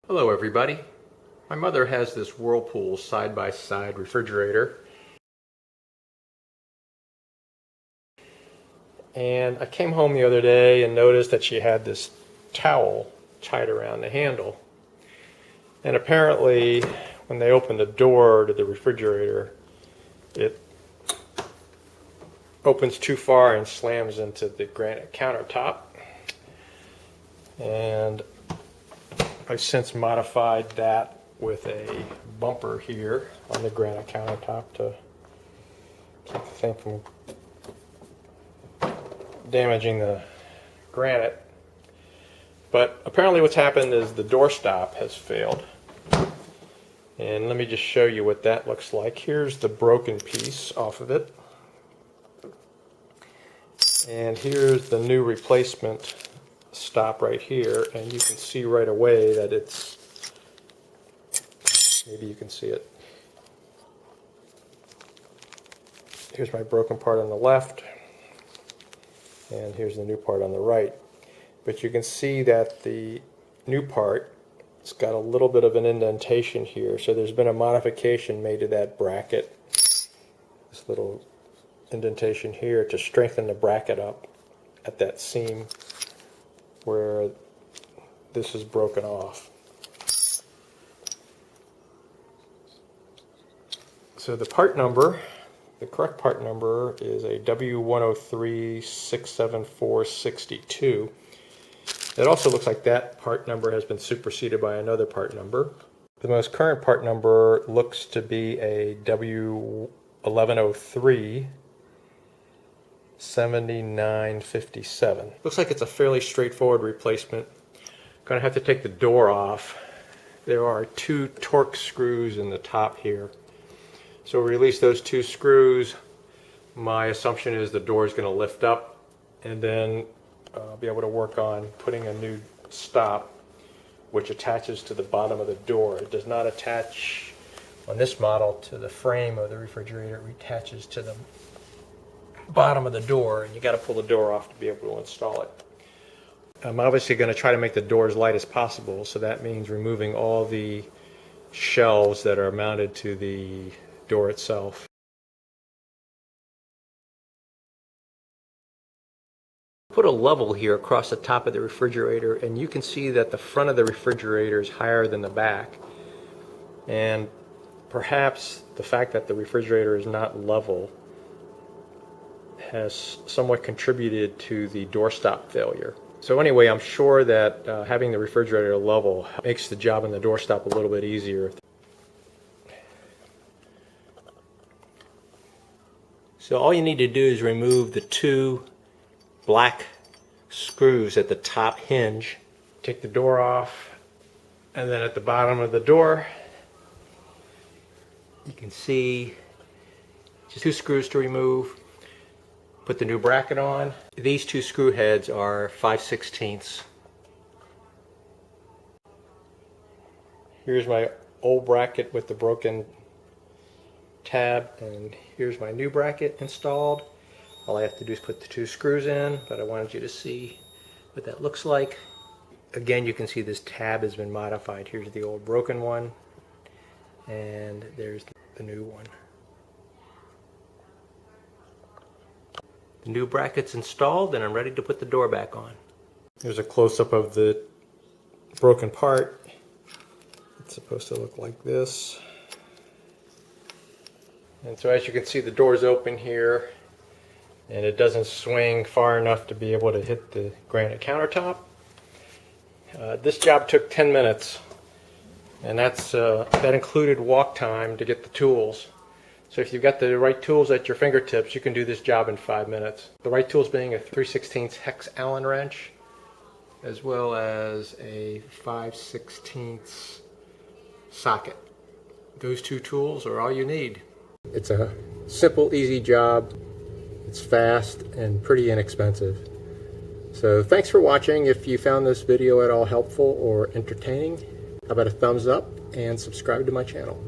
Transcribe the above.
Hello everybody. My mother has this Whirlpool side-by-side refrigerator. And I came home the other day and noticed that she had this towel tied around the handle. And apparently when they opened the door to the refrigerator, it opens too far and slams into the granite countertop. And I've since modified that with a bumper here on the granite countertop to keep the thing from damaging the granite. But apparently what's happened is the doorstop has failed. And let me just show you what that looks like. Here's the broken piece off of it. And here's the new replacement stop right here, and you can see right away that it's, maybe you can see it. Here's my broken part on the left, and here's the new part on the right. But you can see that the new part, it's got a little bit of an indentation here, so there's been a modification made to that bracket, this little indentation here, to strengthen the bracket up at that seam where this is broken off. So the part number, the correct part number is a W11037462. It also looks like that part number has been superseded by another part number. The most current part number looks to be a W11037957. Looks like it's a fairly straightforward replacement. Gonna have to take the door off. There are two torque screws in the top here. So we release those two screws. My assumption is the door is going to lift up, and then I'll be able to work on putting a new stop which attaches to the bottom of the door. It does not attach on this model to the frame of the refrigerator. It attaches to the bottom of the door, and you got to pull the door off to be able to install it. I'm obviously going to try to make the door as light as possible, so that means removing all the shelves that are mounted to the door itself. Put a level here across the top of the refrigerator, and you can see that the front of the refrigerator is higher than the back, and perhaps the fact that the refrigerator is not level has somewhat contributed to the doorstop failure. So anyway, I'm sure that having the refrigerator level makes the job on the doorstop a little bit easier. So all you need to do is remove the two black screws at the top hinge. Take the door off, and then at the bottom of the door you can see just two screws to remove. Put the new bracket on. These two screw heads are 5/16. Here's my old bracket with the broken tab, and here's my new bracket installed. All I have to do is put the two screws in, but I wanted you to see what that looks like. Again, you can see this tab has been modified. Here's the old broken one, and there's the new one. The new bracket's installed, and I'm ready to put the door back on. Here's a close-up of the broken part. It's supposed to look like this. And so as you can see, the door's open here, and it doesn't swing far enough to be able to hit the granite countertop. This job took 10 minutes, and that included walk time to get the tools. So if you've got the right tools at your fingertips, you can do this job in 5 minutes. The right tools being a 3/16 hex Allen wrench, as well as a 5/16 socket. Those two tools are all you need. It's a simple, easy job. It's fast and pretty inexpensive. So thanks for watching. If you found this video at all helpful or entertaining, how about a thumbs up and subscribe to my channel.